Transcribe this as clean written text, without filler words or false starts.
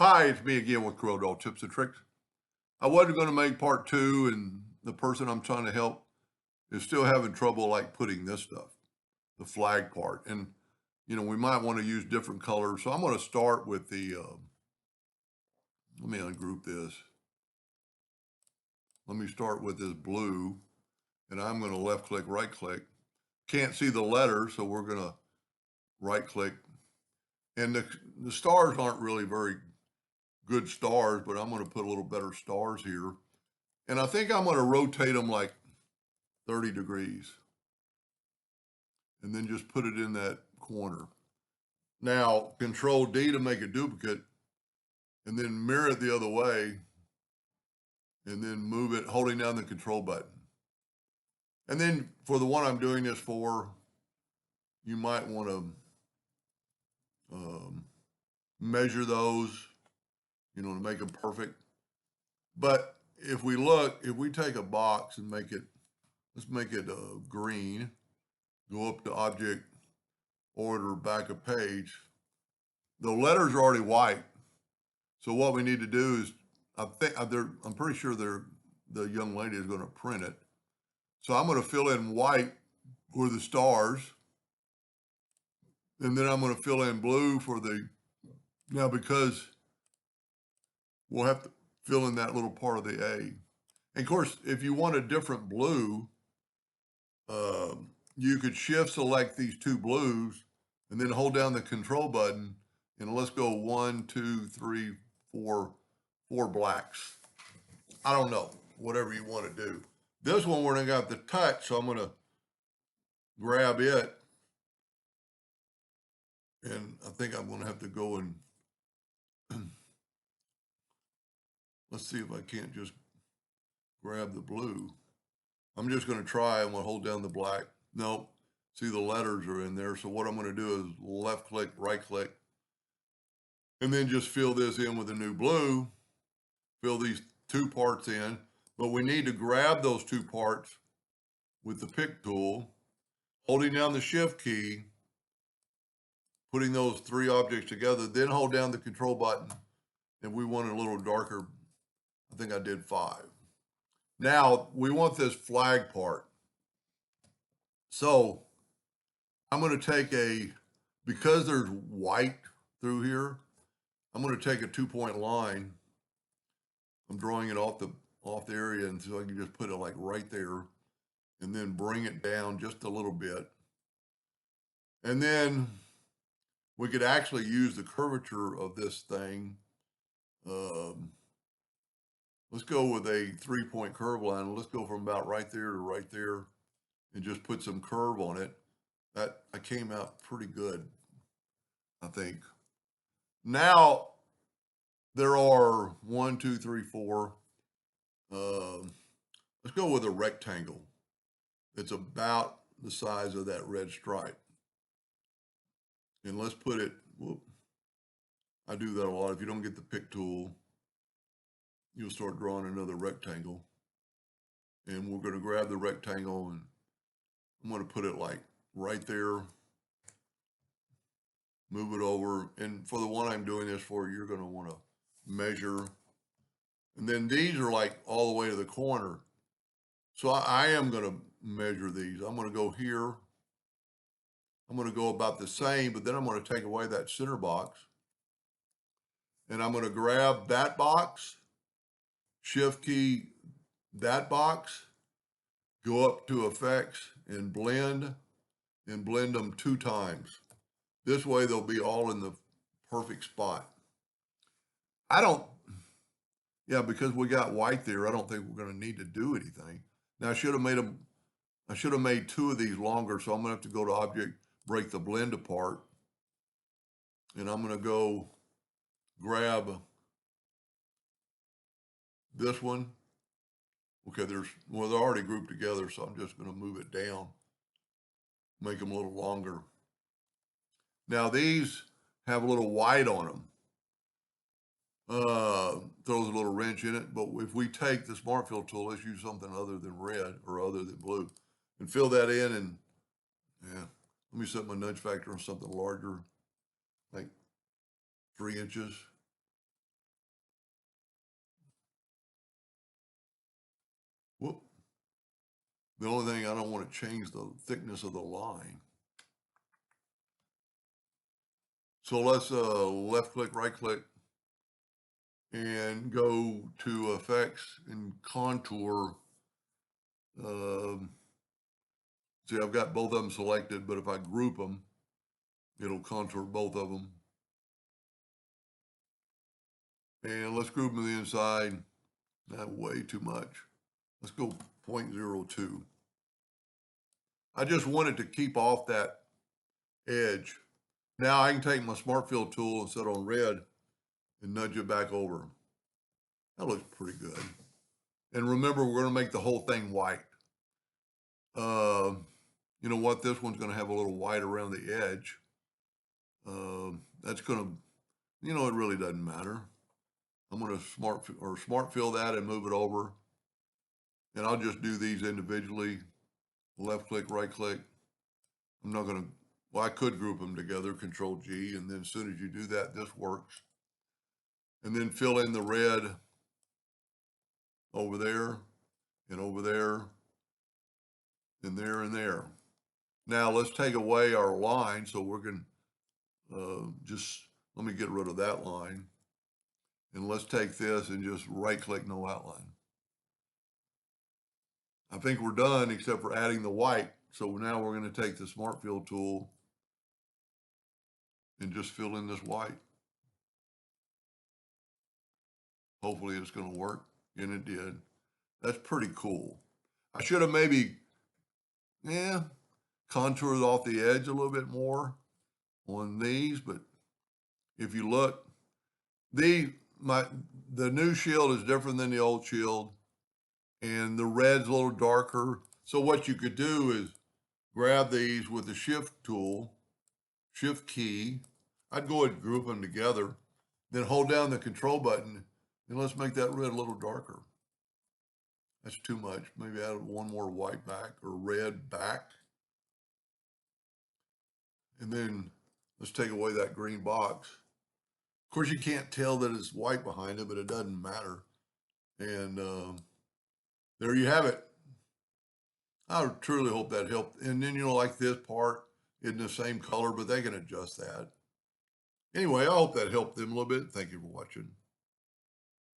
Hi, it's me again with Corel Tips and Tricks. I wasn't going to make part two, and the person I'm trying to help is still having trouble like putting this stuff, the flag part. And, we might want to use different colors. So I'm going to start with let me ungroup this. Let me start with this blue, and I'm going to left click, right click. Can't see the letters, so we're going to right click. And the stars aren't really very good stars, but I'm going to put a little better stars here. And I think I'm going to rotate them like 30 degrees and then just put it in that corner. Now, Control D to make a duplicate and then mirror it the other way and then move it holding down the control button. And then for the one I'm doing this for, you might want to measure those, to make them perfect. But if we take a box and let's make it green, go up to Object, Order, Back a Page. The letters are already white. So what we need to do is, I'm pretty sure the young lady is going to print it. So I'm going to fill in white for the stars. And then I'm going to fill in blue now because we'll have to fill in that little part of the A. And of course, if you want a different blue, you could shift select these two blues and then hold down the control button and let's go 1, 2, 3, 4 blacks. I don't know, whatever you want to do. This one we're gonna got the touch, so I'm gonna grab it. And I think I'm gonna have to go and let's see if I can't just grab the blue. I'm just gonna try. I'm gonna hold down the black. Nope. See, the letters are in there. So what I'm gonna do is left click, right click, and then just fill this in with a new blue. Fill these two parts in, but we need to grab those two parts with the pick tool, holding down the shift key, putting those three objects together, then hold down the control button. And we want it a little darker. I think I did 5. Now we want this flag part. So I'm going to take because there's white through here, I'm going to take a 2-point line. I'm drawing it off the area, and so I can just put it like right there and then bring it down just a little bit. And then we could actually use the curvature of this thing. Let's go with a 3-point curve line. Let's go from about right there to right there and just put some curve on it. That I came out pretty good, I think. Now there are 1, 2, 3, 4. Let's go with a rectangle. It's about the size of that red stripe. And let's put it, I do that a lot. If you don't get the pick tool, you'll start drawing another rectangle. And we're going to grab the rectangle and I'm going to put it like right there, move it over. And for the one I'm doing this for, you're going to want to measure. And then these are like all the way to the corner. So I am going to measure these. I'm going to go here. I'm going to go about the same, but then I'm going to take away that center box. And I'm going to grab that box, shift key that box, go up to effects and blend them 2 times. This way they'll be all in the perfect spot. Because we got white there, I don't think we're going to need to do anything. Now I should have made 2 of these longer, so I'm going to have to go to Object, break the blend apart. And I'm going to go grab this one. Okay, they're already grouped together, so I'm just going to move it down, make them a little longer. Now these have a little white on them. Throws a little wrench in it, but if we take the Smart Fill tool, let's use something other than red or other than blue and fill that in. And let me set my nudge factor on something larger, like 3 inches. The only thing, I don't want to change the thickness of the line. So let's left click, right click, and go to effects and contour. See, I've got both of them selected, but if I group them, it'll contour both of them. And let's group them to the inside. Not way too much. Let's go 0.02. I just wanted to keep off that edge. Now I can take my Smart Fill tool and set on red and nudge it back over. That looks pretty good. And remember, we're going to make the whole thing white. You know what? This one's going to have a little white around the edge. That's going to, you know, it really doesn't matter. I'm going to smart fill that and move it over. And I'll just do these individually. Left click, right click. I'm not going to, well, I could group them together, Control G, and then as soon as you do that, this works. And then fill in the red over there, and over there, and there, and there. Now let's take away our line. So we're going to just, let me get rid of that line. And let's take this and just right click, no outline. I think we're done except for adding the white. So now we're going to take the Smart Fill tool and just fill in this white. Hopefully it's going to work, and it did. That's pretty cool. I should have maybe, contoured off the edge a little bit more on these, but if you look, the new shield is different than the old shield, and the red's a little darker. So what you could do is grab these with the shift tool, shift key. I'd go ahead and group them together, then hold down the control button, and let's make that red a little darker. That's too much. Maybe add one more white back or red back. And then let's take away that green box. Of course, you can't tell that it's white behind it, but it doesn't matter. And there you have it. I truly hope that helped. And then, you know, like this part isn't the same color, but they can adjust that. Anyway, I hope that helped them a little bit. Thank you for watching.